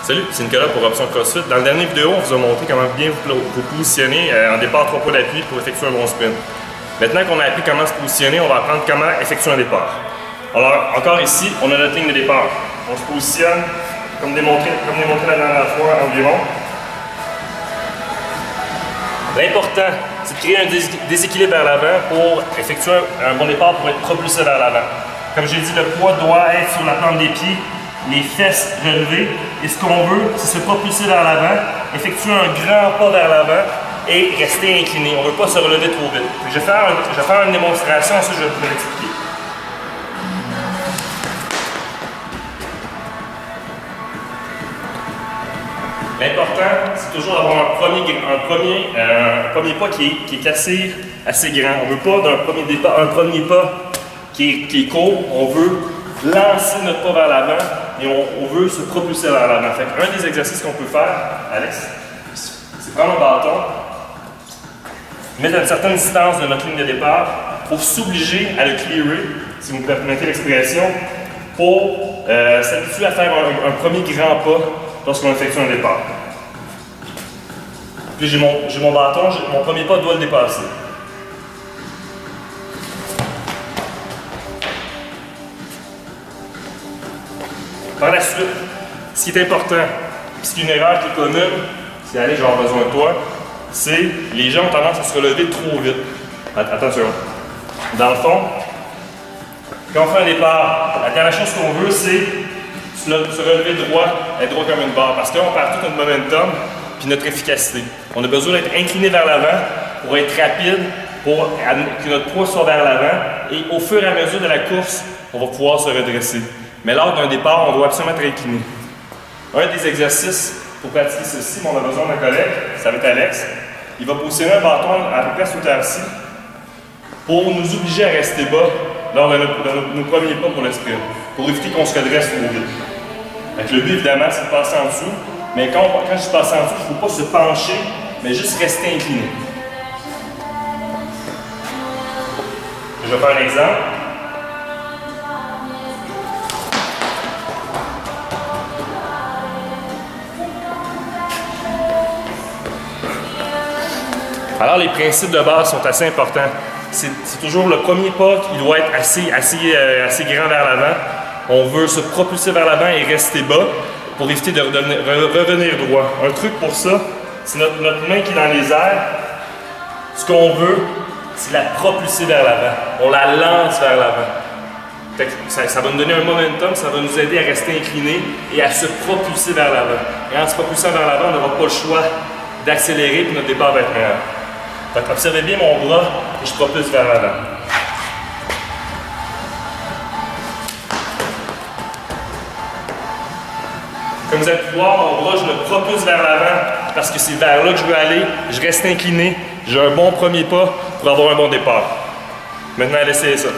Salut, c'est Nicolas pour Option CrossFit. Dans la dernière vidéo, on vous a montré comment bien vous positionner en départ 3 pas d'appui pour effectuer un bon sprint. Maintenant qu'on a appris comment se positionner, on va apprendre comment effectuer un départ. Alors, encore ici, on a notre ligne de départ. On se positionne, comme démontré la dernière fois environ. L'important, c'est de créer un déséquilibre vers l'avant pour effectuer un bon départ pour être propulsé vers l'avant. Comme j'ai dit, le poids doit être sur la plante des pieds, les fesses relevées. Et ce qu'on veut, c'est se propulser vers l'avant, effectuer un grand pas vers l'avant et rester incliné. On ne veut pas se relever trop vite. Je vais faire une démonstration, ensuite je vais vous l'expliquer. L'important, c'est toujours d'avoir un premier pas qui est assez grand. On ne veut pas un premier pas qui est court. On veut lancer notre pas vers l'avant et on veut se propulser vers l'avant. Un des exercices qu'on peut faire, Alex, c'est prendre un bâton, mettre à une certaine distance de notre ligne de départ pour s'obliger à le clearer, si vous me permettez l'expression, pour s'habituer à faire un premier grand pas lorsqu'on effectue un départ. Puis j'ai mon bâton, mon premier pas doit le dépasser. Par la suite, ce qui est important, puis c'est une erreur qui est commune, c'est aller, j'aurai besoin de toi, c'est les gens ont tendance à se relever trop vite. Attention. Dans le fond, quand on fait un départ, la dernière chose qu'on veut, c'est se relever droit, être droit comme une barre, parce qu'on perd tout notre momentum puis notre efficacité. On a besoin d'être incliné vers l'avant pour être rapide, pour que notre poids soit vers l'avant, et au fur et à mesure de la course, on va pouvoir se redresser. Mais lors d'un départ, on doit absolument être incliné. Un des exercices pour pratiquer ceci, on a besoin d'un collègue, ça va être Alex. Il va positionner un bâton à peu près sous terre-ci pour nous obliger à rester bas lors de nos premiers pas pour le sprint, pour éviter qu'on se redresse trop vite. Donc, le but, évidemment, c'est de passer en dessous, mais quand je suis passé en dessous, il ne faut pas se pencher, mais juste rester incliné. Je vais faire un exemple. Alors, les principes de base sont assez importants. C'est toujours le premier pas qui doit être assez grand vers l'avant. On veut se propulser vers l'avant et rester bas pour éviter de revenir droit. Un truc pour ça, c'est notre main qui est dans les airs. Ce qu'on veut, c'est la propulser vers l'avant. On la lance vers l'avant. Ça va nous donner un momentum, ça va nous aider à rester incliné et à se propulser vers l'avant. Et en se propulsant vers l'avant, on n'aura pas le choix d'accélérer et notre départ va être meilleur. Donc, observez bien mon bras et je propulse vers l'avant. Comme vous allez pouvoir, mon bras, je le propulse vers l'avant parce que c'est vers là que je veux aller. Je reste incliné, j'ai un bon premier pas pour avoir un bon départ. Maintenant, allez essayer ça.